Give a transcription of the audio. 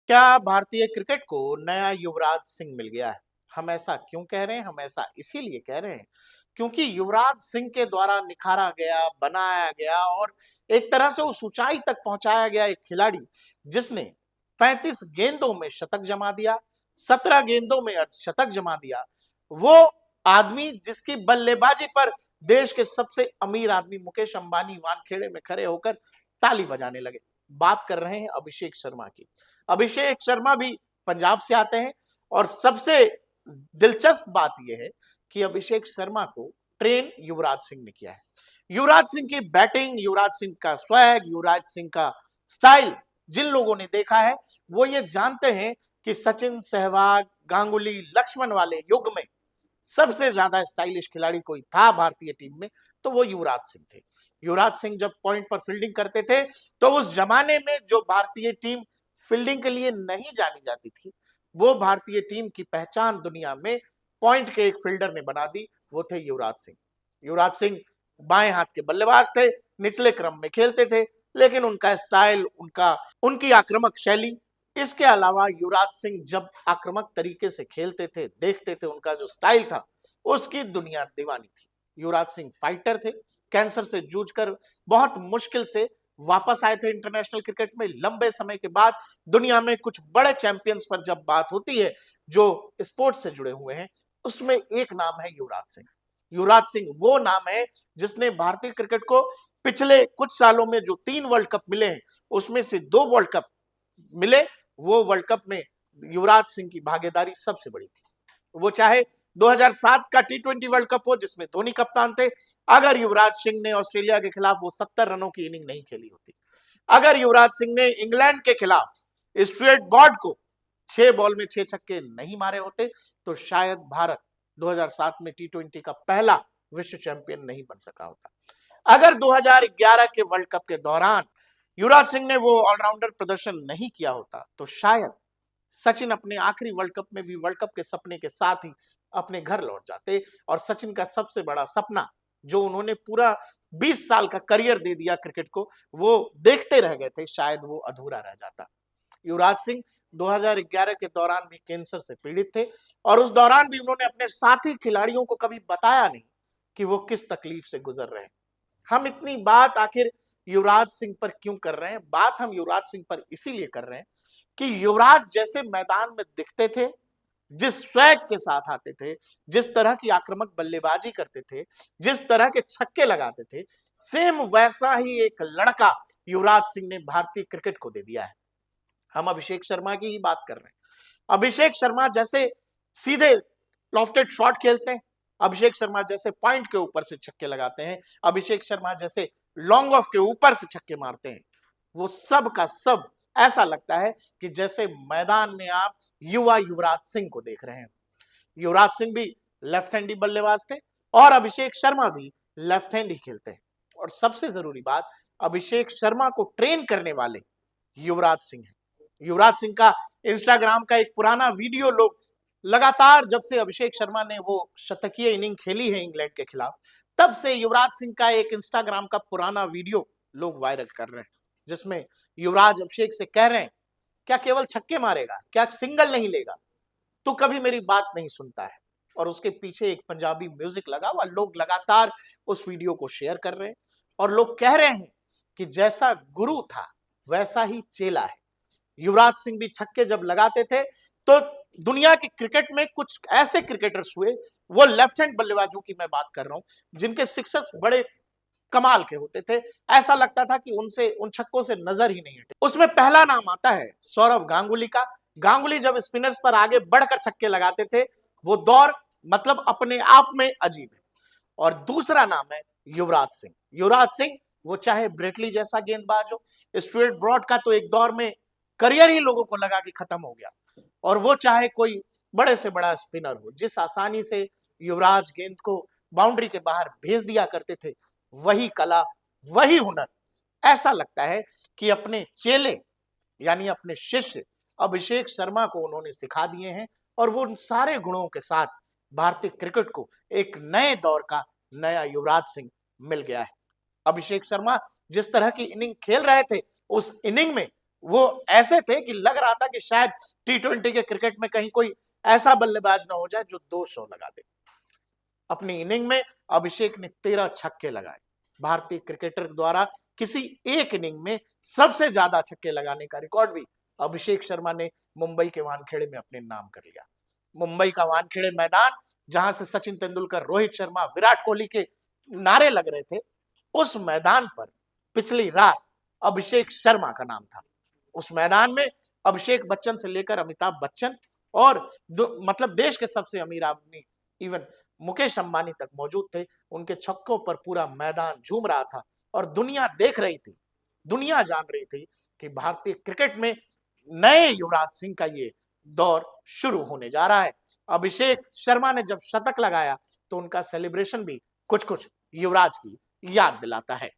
क्या भारतीय क्रिकेट को नया युवराज सिंह मिल गया है? हम ऐसा क्यों कह रहे हैं? हम ऐसा इसीलिए कह रहे हैं क्योंकि युवराज सिंह के द्वारा निखारा गया, बनाया गया और एक तरह से उस ऊंचाई तक पहुंचाया गया एक खिलाड़ी जिसने 35 गेंदों में शतक जमा दिया, 17 गेंदों में अर्धशतक जमा दिया। वो आदमी जिसकी बल्लेबाजी पर देश के सबसे अमीर आदमी मुकेश अंबानी वानखेड़े में खड़े होकर ताली बजाने लगे। बात कर रहे हैं अभिषेक शर्मा की। अभिषेक शर्मा भी पंजाब से आते हैं और सबसे दिलचस्प बात यह है कि अभिषेक शर्मा को ट्रेन युवराज सिंह ने किया है। युवराज सिंह की बैटिंग, युवराज सिंह का स्वैग, युवराज सिंह का स्टाइल जिन लोगों ने देखा है वो ये जानते हैं कि सचिन, सहवाग, गांगुली, लक्ष्मण वाले युग में सबसे ज्यादा स्टाइलिश खिलाड़ी कोई था भारतीय टीम में तो वो युवराज सिंह थे। युवराज सिंह जब पॉइंट पर फील्डिंग करते थे तो उस जमाने में जो भारतीय टीम फील्डिंग के लिए नहीं जानी जाती थी वो भारतीय टीम की पहचान दुनिया में पॉइंट के एक फील्डर ने बना दी, वो थे युवराज सिंह। युवराज सिंह बाएं हाथ के बल्लेबाज थे, निचले क्रम में खेलते थे, लेकिन उनका स्टाइल, उनकी आक्रामक शैली, इसके अलावा युवराज सिंह जब आक्रामक तरीके से खेलते थे, देखते थे, उनका जो स्टाइल था उसकी दुनिया दीवानी थी। युवराज सिंह फाइटर थे, कैंसर से जूझकर बहुत मुश्किल से वापस आए थे इंटरनेशनल क्रिकेट में। लंबे समय के बाद दुनिया में कुछ बड़े चैंपियंस पर जब बात होती है जो स्पोर्ट्स से जुड़े हुए हैं उसमें एक नाम है युवराज सिंह। युवराज सिंह वो नाम है जिसने भारतीय क्रिकेट को पिछले कुछ सालों में जो 3 वर्ल्ड कप मिले हैं उसमें से 2 वर्ल्ड कप मिले, वो वर्ल्ड कप में युवराज सिंह की भागीदारी सबसे बड़ी थी। वो चाहे 2007 का T20 वर्ल्ड कप हो जिसमें धोनी कप्तान थे, अगर युवराज सिंह ने ऑस्ट्रेलिया के खिलाफ वो 70 रनों की इनिंग नहीं खेली होती, अगर युवराज सिंह ने इंग्लैंड के खिलाफ स्ट्रेट बॉर्ड को 6 बॉल में 6 छक्के नहीं मारे होते तो शायद भारत 2007 में T20 का पहला विश्व चैंपियन नहीं बन सका होता। अगर 2011 के वर्ल्ड कप के दौरान युवराज सिंह ने वो ऑलराउंडर प्रदर्शन नहीं किया होता तो शायद सचिन अपने आखिरी वर्ल्ड कप में भी वर्ल्ड कप के सपने के साथ ही अपने घर लौट जाते और सचिन का सबसे बड़ा सपना जो उन्होंने पूरा 20 साल का करियर दे दिया क्रिकेट को, वो देखते रह गए थे, शायद वो अधूरा रह जाता। युवराज सिंह 2011 के दौरान भी कैंसर से पीड़ित थे और उस दौरान भी उन्होंने अपने साथी खिलाड़ियों को कभी बताया नहीं कि वो किस तकलीफ से गुजर रहे हैं। हम इतनी बात आखिर युवराज सिंह पर क्यों कर रहे हैं? बात हम युवराज सिंह पर इसीलिए कर रहे हैं कि युवराज जैसे मैदान में दिखते थे, जिस स्वैग के साथ आते थे, जिस तरह की आक्रामक बल्लेबाजी करते थे, जिस तरह के छक्के लगाते थे, सेम वैसा ही एक लड़का युवराज सिंह ने भारतीय क्रिकेट को दे दिया है। हम अभिषेक शर्मा की ही बात कर रहे हैं। अभिषेक शर्मा जैसे सीधे लॉफ्टेड शॉट खेलते हैं, अभिषेक शर्मा जैसे पॉइंट के ऊपर से छक्के लगाते हैं, अभिषेक शर्मा जैसे लॉन्ग ऑफ के ऊपर से छक्के मारते हैं, वो सब का सब ऐसा लगता है कि जैसे मैदान में आप युवा युवराज सिंह को देख रहे हैं। युवराज सिंह भी लेफ्ट हैंडी बल्लेबाज थे और अभिषेक शर्मा भी लेफ्ट हैंड ही खेलते हैं। और सबसे जरूरी बात, अभिषेक शर्मा को ट्रेन करने वाले युवराज सिंह हैं। युवराज सिंह का इंस्टाग्राम का एक पुराना वीडियो लोग लगातार, जब से अभिषेक शर्मा ने वो शतकीय इनिंग खेली है इंग्लैंड के खिलाफ, तब से युवराज सिंह का एक इंस्टाग्राम का पुराना वीडियो लोग वायरल कर रहे हैं जिसमें युवराज अभिषेक से कह रहे हैं, क्या केवल छक्के मारेगा, क्या सिंगल नहीं लेगा, तो कभी मेरी बात नहीं सुनता है। और उसके पीछे एक पंजाबी म्यूजिक लगा हुआ, लोग लगातार उस वीडियो को शेयर कर रहे हैं और लोग कह रहे हैं कि जैसा गुरु था वैसा ही चेला है। युवराज सिंह भी छक्के जब लगाते थे तो दुनिया के क्रिकेट में कुछ ऐसे क्रिकेटर्स हुए, वो लेफ्ट हैंड बल्लेबाजों की मैं बात कर रहा हूं, जिनके सिक्सर्स बड़े कमाल के होते थे, ऐसा लगता था कि उनसे उन छक्कों से नजर ही नहीं हटे। उसमें पहला नाम आता है सौरव गांगुली का। गांगुली जब स्पिनर्स पर आगे बढ़कर छक्के लगाते थे, वो दौर मतलब अपने आप में अजीब है। और दूसरा नाम है युवराज सिंह। युवराज सिंह वो चाहे ब्रेटली जैसा गेंदबाज हो, स्टुअर्ट ब्रॉड का तो एक दौर में करियर ही लोगों को लगा कि खत्म हो गया, और वो चाहे कोई बड़े से बड़ा स्पिनर हो, जिस आसानी से युवराज गेंद को बाउंड्री के बाहर भेज दिया करते थे, वही कला, वही हुनर ऐसा लगता है कि अपने चेले यानी अपने शिष्य अभिषेक शर्मा को उन्होंने सिखा दिए हैं और वो उन सारे गुणों के साथ भारतीय क्रिकेट को एक नए दौर का नया युवराज सिंह मिल गया है। अभिषेक शर्मा जिस तरह की इनिंग खेल रहे थे, उस इनिंग में वो ऐसे थे कि लग रहा था कि शायद टी20 के क्रिकेट में कहीं कोई ऐसा बल्लेबाज ना हो जाए जो 200 लगा दे। अपनी इनिंग में अभिषेक ने 13 छक्के लगाए। भारतीय क्रिकेटर द्वारा किसी एक इनिंग में सबसे ज्यादा छक्के लगाने का रिकॉर्ड भी अभिषेक शर्मा ने मुंबई के वानखेड़े में अपने नाम कर लिया। मुंबई का वानखेड़े मैदान, जहां से सचिन तेंदुलकर, रोहित शर्मा, विराट कोहली के नारे लग रहे थे, उस मैदान पर पिछली रात अभिषेक शर्मा का नाम था। उस मैदान में अभिषेक बच्चन से लेकर अमिताभ बच्चन और मतलब देश के सबसे अमीर आदमी इवन मुकेश अंबानी तक मौजूद थे। उनके छक्कों पर पूरा मैदान झूम रहा था और दुनिया देख रही थी, दुनिया जान रही थी कि भारतीय क्रिकेट में नए युवराज सिंह का ये दौर शुरू होने जा रहा है। अभिषेक शर्मा ने जब शतक लगाया तो उनका सेलिब्रेशन भी कुछ कुछ युवराज की याद दिलाता है।